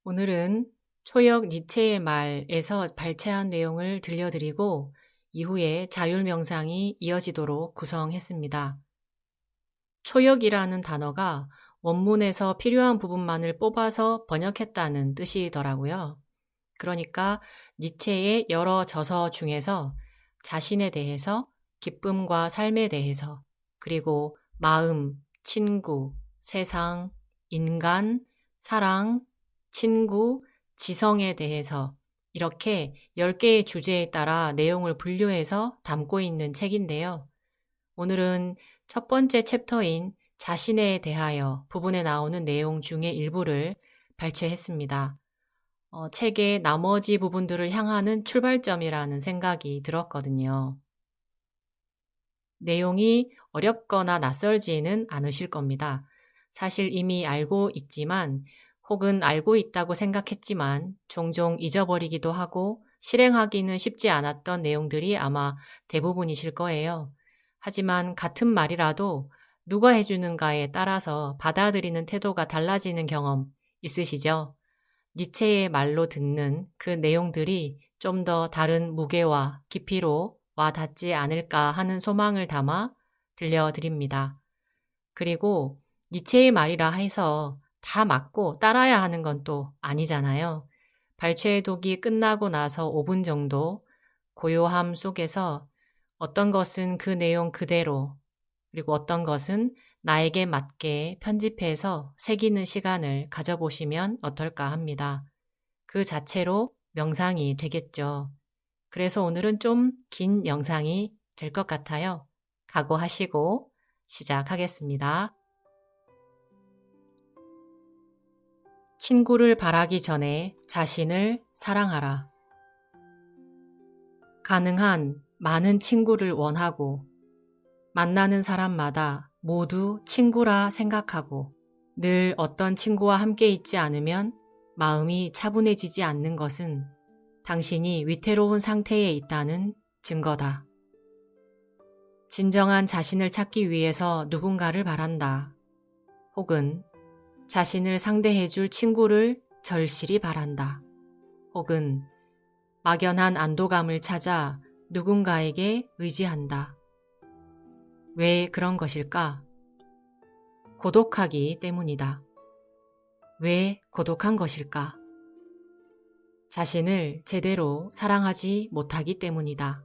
오늘은 초역 니체의 말에서 발췌한 내용을 들려드리고 이후에 자율명상이 이어지도록 구성했습니다. 초역이라는 단어가 원문에서 필요한 부분만을 뽑아서 번역했다는 뜻이더라고요. 그러니까 니체의 여러 저서 중에서 자신에 대해서, 기쁨과 삶에 대해서, 그리고 마음, 친구, 세상, 인간, 사랑, 친구, 지성에 대해서 이렇게 10개의 주제에 따라 내용을 분류해서 담고 있는 책인데요. 오늘은 첫 번째 챕터인 자신에 대하여 부분에 나오는 내용 중의 일부를 발췌했습니다. 책의 나머지 부분들을 향하는 출발점이라는 생각이 들었거든요. 내용이 어렵거나 낯설지는 않으실 겁니다. 사실 이미 알고 있지만 혹은 알고 있다고 생각했지만 종종 잊어버리기도 하고 실행하기는 쉽지 않았던 내용들이 아마 대부분이실 거예요. 하지만 같은 말이라도 누가 해주는가에 따라서 받아들이는 태도가 달라지는 경험 있으시죠? 니체의 말로 듣는 그 내용들이 좀 더 다른 무게와 깊이로 와 닿지 않을까 하는 소망을 담아 들려드립니다. 그리고 니체의 말이라 해서 다 맞고 따라야 하는 건 또 아니잖아요. 발췌독이 끝나고 나서 5분 정도 고요함 속에서 어떤 것은 그 내용 그대로, 그리고 어떤 것은 나에게 맞게 편집해서 새기는 시간을 가져보시면 어떨까 합니다. 그 자체로 명상이 되겠죠. 그래서 오늘은 좀 긴 영상이 될 것 같아요. 각오하시고 시작하겠습니다. 친구를 바라기 전에 자신을 사랑하라. 가능한 많은 친구를 원하고 만나는 사람마다 모두 친구라 생각하고 늘 어떤 친구와 함께 있지 않으면 마음이 차분해지지 않는 것은 당신이 위태로운 상태에 있다는 증거다. 진정한 자신을 찾기 위해서 누군가를 바란다. 혹은 자신을 상대해줄 친구를 절실히 바란다. 혹은 막연한 안도감을 찾아 누군가에게 의지한다. 왜 그런 것일까? 고독하기 때문이다. 왜 고독한 것일까? 자신을 제대로 사랑하지 못하기 때문이다.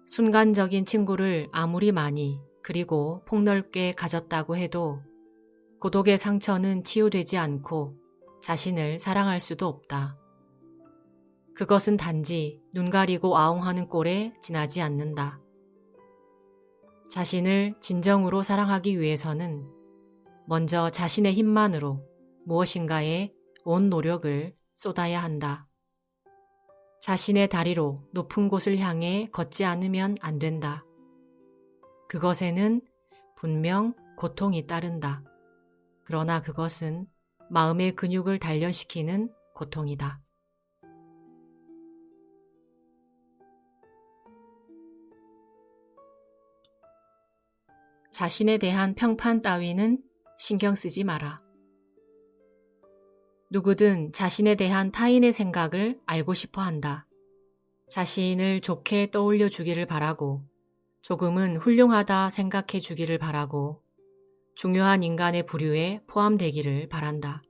순간적인 친구를 아무리 많이 그리고 폭넓게 가졌다고 해도 고독의 상처는 치유되지 않고 자신을 사랑할 수도 없다. 그것은 단지 눈 가리고 아웅하는 꼴에 지나지 않는다. 자신을 진정으로 사랑하기 위해서는 먼저 자신의 힘만으로 무엇인가에 온 노력을 쏟아야 한다. 자신의 다리로 높은 곳을 향해 걷지 않으면 안 된다. 그것에는 분명 고통이 따른다. 그러나 그것은 마음의 근육을 단련시키는 고통이다. 자신에 대한 평판 따위는 신경 쓰지 마라. 누구든 자신에 대한 타인의 생각을 알고 싶어 한다. 자신을 좋게 떠올려 주기를 바라고 조금은 훌륭하다 생각해 주기를 바라고 중요한 인간의 부류에 포함되기를 바란다.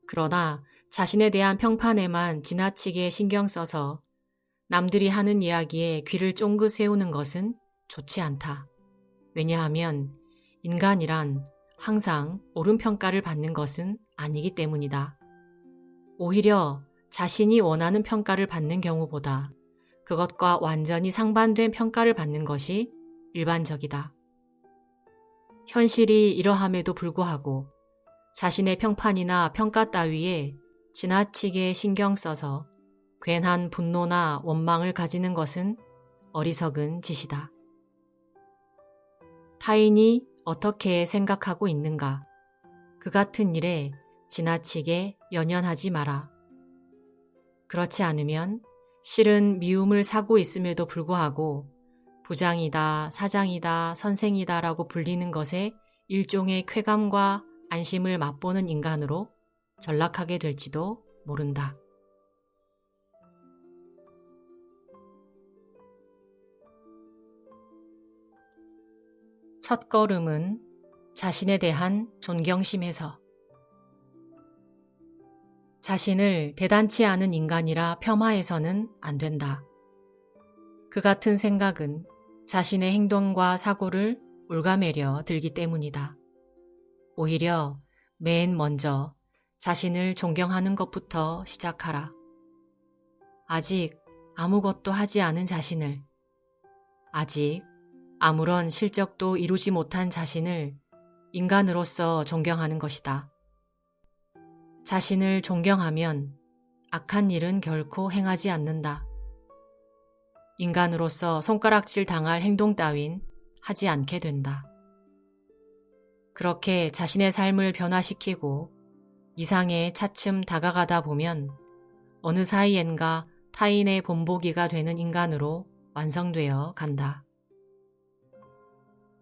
그러나 자신에 대한 평판에만 지나치게 신경 써서 남들이 하는 이야기에 귀를 쫑긋 세우는 것은 좋지 않다. 왜냐하면 인간이란 항상 옳은 평가를 받는 것은 아니기 때문이다. 오히려 자신이 원하는 평가를 받는 경우보다 그것과 완전히 상반된 평가를 받는 것이 일반적이다. 현실이 이러함에도 불구하고 자신의 평판이나 평가 따위에 지나치게 신경 써서 괜한 분노나 원망을 가지는 것은 어리석은 짓이다. 타인이 어떻게 생각하고 있는가? 그 같은 일에 지나치게 연연하지 마라. 그렇지 않으면 실은 미움을 사고 있음에도 불구하고 부장이다, 사장이다, 선생이다 라고 불리는 것에 일종의 쾌감과 안심을 맛보는 인간으로 전락하게 될지도 모른다. 첫 걸음은 자신에 대한 존경심에서. 자신을 대단치 않은 인간이라 폄하해서는 안 된다. 그 같은 생각은 자신의 행동과 사고를 올가매려 들기 때문이다. 오히려 맨 먼저 자신을 존경하는 것부터 시작하라. 아직 아무것도 하지 않은 자신을, 아직 아무런 실적도 이루지 못한 자신을 인간으로서 존경하는 것이다. 자신을 존경하면 악한 일은 결코 행하지 않는다. 인간으로서 손가락질 당할 행동 따윈 하지 않게 된다. 그렇게 자신의 삶을 변화시키고 이상에 차츰 다가가다 보면 어느 사이엔가 타인의 본보기가 되는 인간으로 완성되어 간다.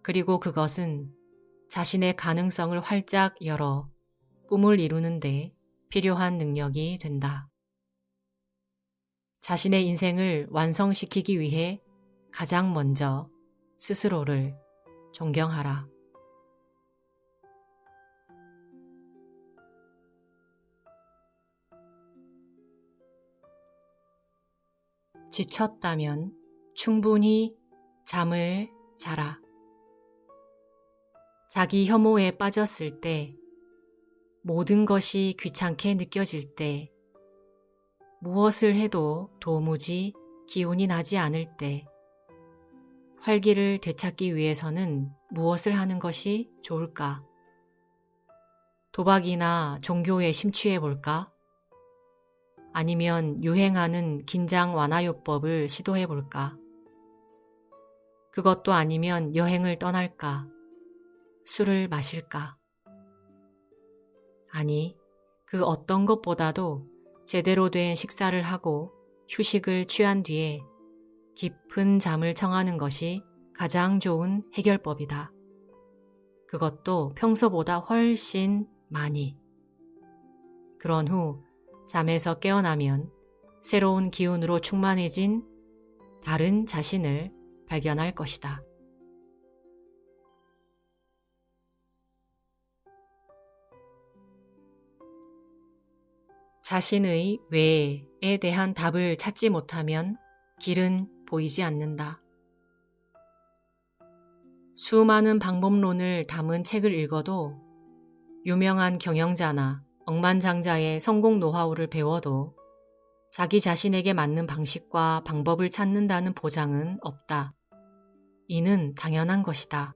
그리고 그것은 자신의 가능성을 활짝 열어 꿈을 이루는 데 필요한 능력이 된다. 자신의 인생을 완성시키기 위해 가장 먼저 스스로를 존경하라. 지쳤다면 충분히 잠을 자라. 자기 혐오에 빠졌을 때, 모든 것이 귀찮게 느껴질 때, 무엇을 해도 도무지 기운이 나지 않을 때, 활기를 되찾기 위해서는 무엇을 하는 것이 좋을까? 도박이나 종교에 심취해 볼까? 아니면 유행하는 긴장 완화요법을 시도해 볼까? 그것도 아니면 여행을 떠날까? 술을 마실까? 아니, 그 어떤 것보다도 제대로 된 식사를 하고 휴식을 취한 뒤에 깊은 잠을 청하는 것이 가장 좋은 해결법이다. 그것도 평소보다 훨씬 많이. 그런 후 잠에서 깨어나면 새로운 기운으로 충만해진 다른 자신을 발견할 것이다. 자신의 왜에 대한 답을 찾지 못하면 길은 보이지 않는다. 수많은 방법론을 담은 책을 읽어도, 유명한 경영자나 억만장자의 성공 노하우를 배워도 자기 자신에게 맞는 방식과 방법을 찾는다는 보장은 없다. 이는 당연한 것이다.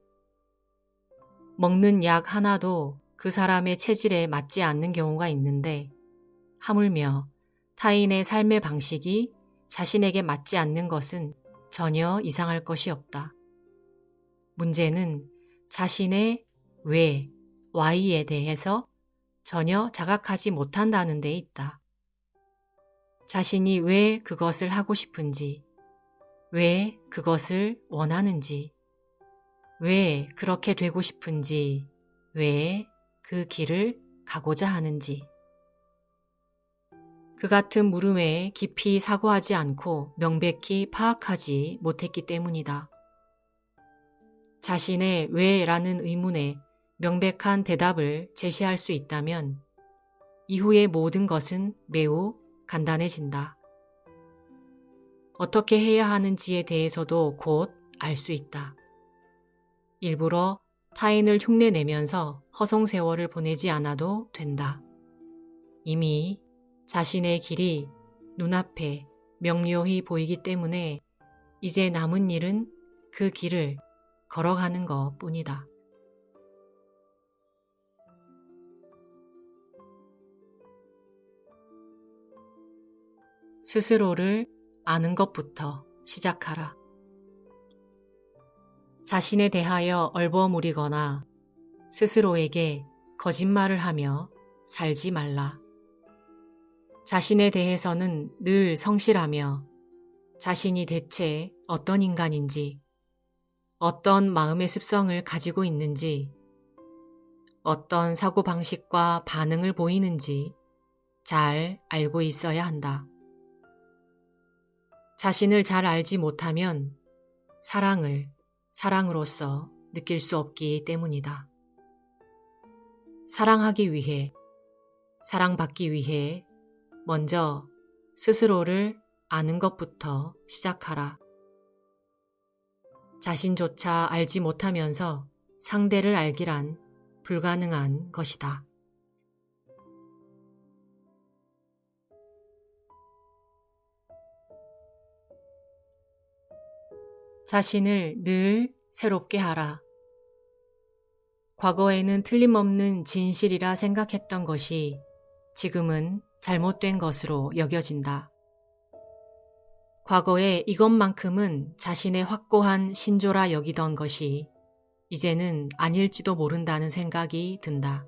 먹는 약 하나도 그 사람의 체질에 맞지 않는 경우가 있는데, 하물며 타인의 삶의 방식이 자신에게 맞지 않는 것은 전혀 이상할 것이 없다. 문제는 자신의 왜, why에 대해서 전혀 자각하지 못한다는 데 있다. 자신이 왜 그것을 하고 싶은지, 왜 그것을 원하는지, 왜 그렇게 되고 싶은지, 왜 그 길을 가고자 하는지. 그 같은 물음에 깊이 사고하지 않고 명백히 파악하지 못했기 때문이다. 자신의 왜라는 의문에 명백한 대답을 제시할 수 있다면 이후의 모든 것은 매우 간단해진다. 어떻게 해야 하는지에 대해서도 곧 알 수 있다. 일부러 타인을 흉내내면서 허송세월을 보내지 않아도 된다. 이미 자신의 길이 눈앞에 명료히 보이기 때문에 이제 남은 일은 그 길을 걸어가는 것 뿐이다. 스스로를 아는 것부터 시작하라. 자신에 대하여 얼버무리거나 스스로에게 거짓말을 하며 살지 말라. 자신에 대해서는 늘 성실하며 자신이 대체 어떤 인간인지, 어떤 마음의 습성을 가지고 있는지, 어떤 사고방식과 반응을 보이는지 잘 알고 있어야 한다. 자신을 잘 알지 못하면 사랑을 사랑으로서 느낄 수 없기 때문이다. 사랑하기 위해, 사랑받기 위해 먼저 스스로를 아는 것부터 시작하라. 자신조차 알지 못하면서 상대를 알기란 불가능한 것이다. 자신을 늘 새롭게 하라. 과거에는 틀림없는 진실이라 생각했던 것이 지금은 잘못된 것으로 여겨진다. 과거에 이것만큼은 자신의 확고한 신조라 여기던 것이 이제는 아닐지도 모른다는 생각이 든다.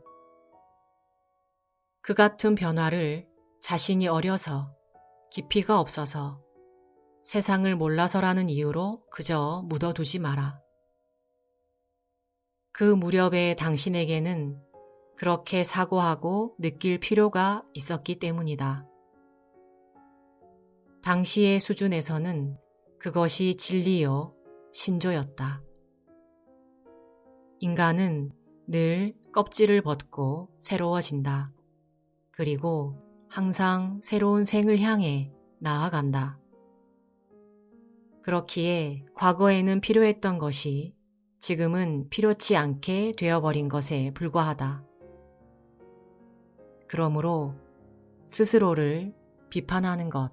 그 같은 변화를 자신이 어려서, 깊이가 없어서, 세상을 몰라서라는 이유로 그저 묻어두지 마라. 그 무렵에 당신에게는 그렇게 사고하고 느낄 필요가 있었기 때문이다. 당시의 수준에서는 그것이 진리요, 신조였다. 인간은 늘 껍질을 벗고 새로워진다. 그리고 항상 새로운 생을 향해 나아간다. 그렇기에 과거에는 필요했던 것이 지금은 필요치 않게 되어버린 것에 불과하다. 그러므로 스스로를 비판하는 것,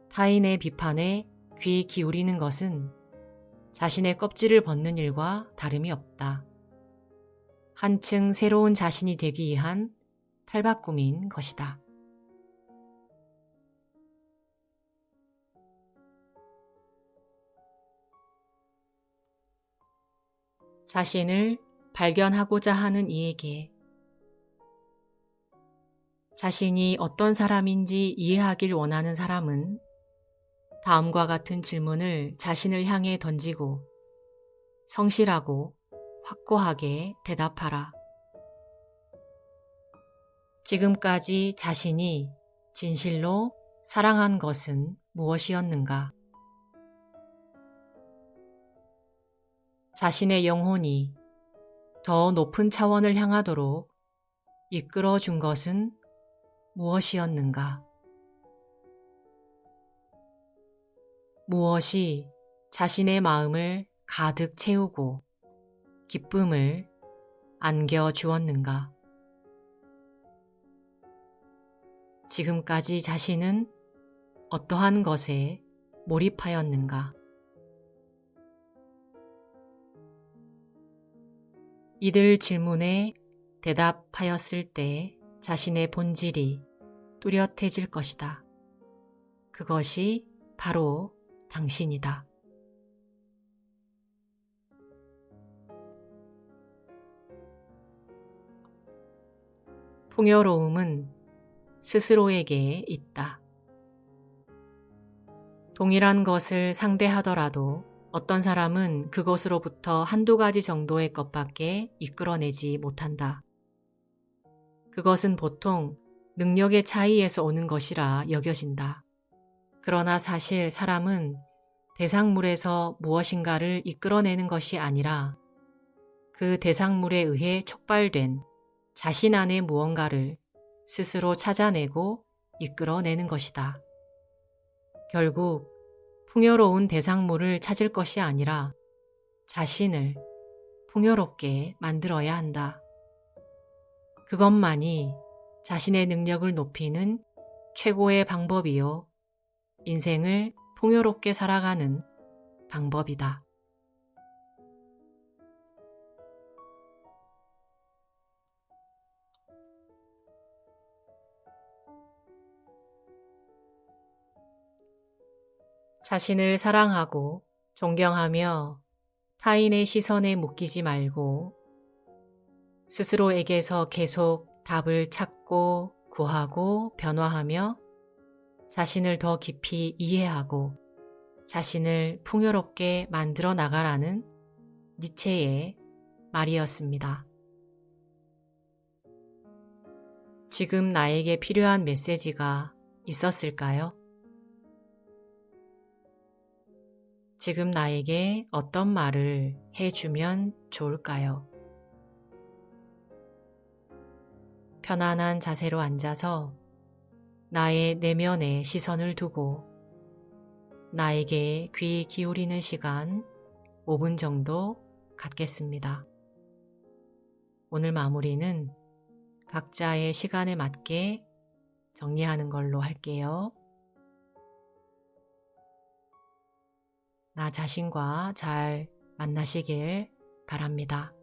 타인의 비판에 귀 기울이는 것은 자신의 껍질을 벗는 일과 다름이 없다. 한층 새로운 자신이 되기 위한 탈바꿈인 것이다. 자신을 발견하고자 하는 이에게 자신이 어떤 사람인지 이해하길 원하는 사람은 다음과 같은 질문을 자신을 향해 던지고 성실하고 확고하게 대답하라. 지금까지 자신이 진실로 사랑한 것은 무엇이었는가? 자신의 영혼이 더 높은 차원을 향하도록 이끌어 준 것은 무엇이었는가? 무엇이 자신의 마음을 가득 채우고 기쁨을 안겨 주었는가? 지금까지 자신은 어떠한 것에 몰입하였는가? 이들 질문에 대답하였을 때 자신의 본질이 뚜렷해질 것이다. 그것이 바로 당신이다. 풍요로움은 스스로에게 있다. 동일한 것을 상대하더라도 어떤 사람은 그것으로부터 한두 가지 정도의 것밖에 이끌어내지 못한다. 그것은 보통 능력의 차이에서 오는 것이라 여겨진다. 그러나 사실 사람은 대상물에서 무엇인가를 이끌어내는 것이 아니라 그 대상물에 의해 촉발된 자신 안의 무언가를 스스로 찾아내고 이끌어내는 것이다. 결국 풍요로운 대상물을 찾을 것이 아니라 자신을 풍요롭게 만들어야 한다. 그것만이 자신의 능력을 높이는 최고의 방법이요. 인생을 풍요롭게 살아가는 방법이다. 자신을 사랑하고 존경하며 타인의 시선에 묶이지 말고 스스로에게서 계속 답을 찾고 구하고 변화하며 자신을 더 깊이 이해하고 자신을 풍요롭게 만들어 나가라는 니체의 말이었습니다. 지금 나에게 필요한 메시지가 있었을까요? 지금 나에게 어떤 말을 해주면 좋을까요? 편안한 자세로 앉아서 나의 내면에 시선을 두고 나에게 귀 기울이는 시간 5분 정도 갖겠습니다. 오늘 마무리는 각자의 시간에 맞게 정리하는 걸로 할게요. 나 자신과 잘 만나시길 바랍니다.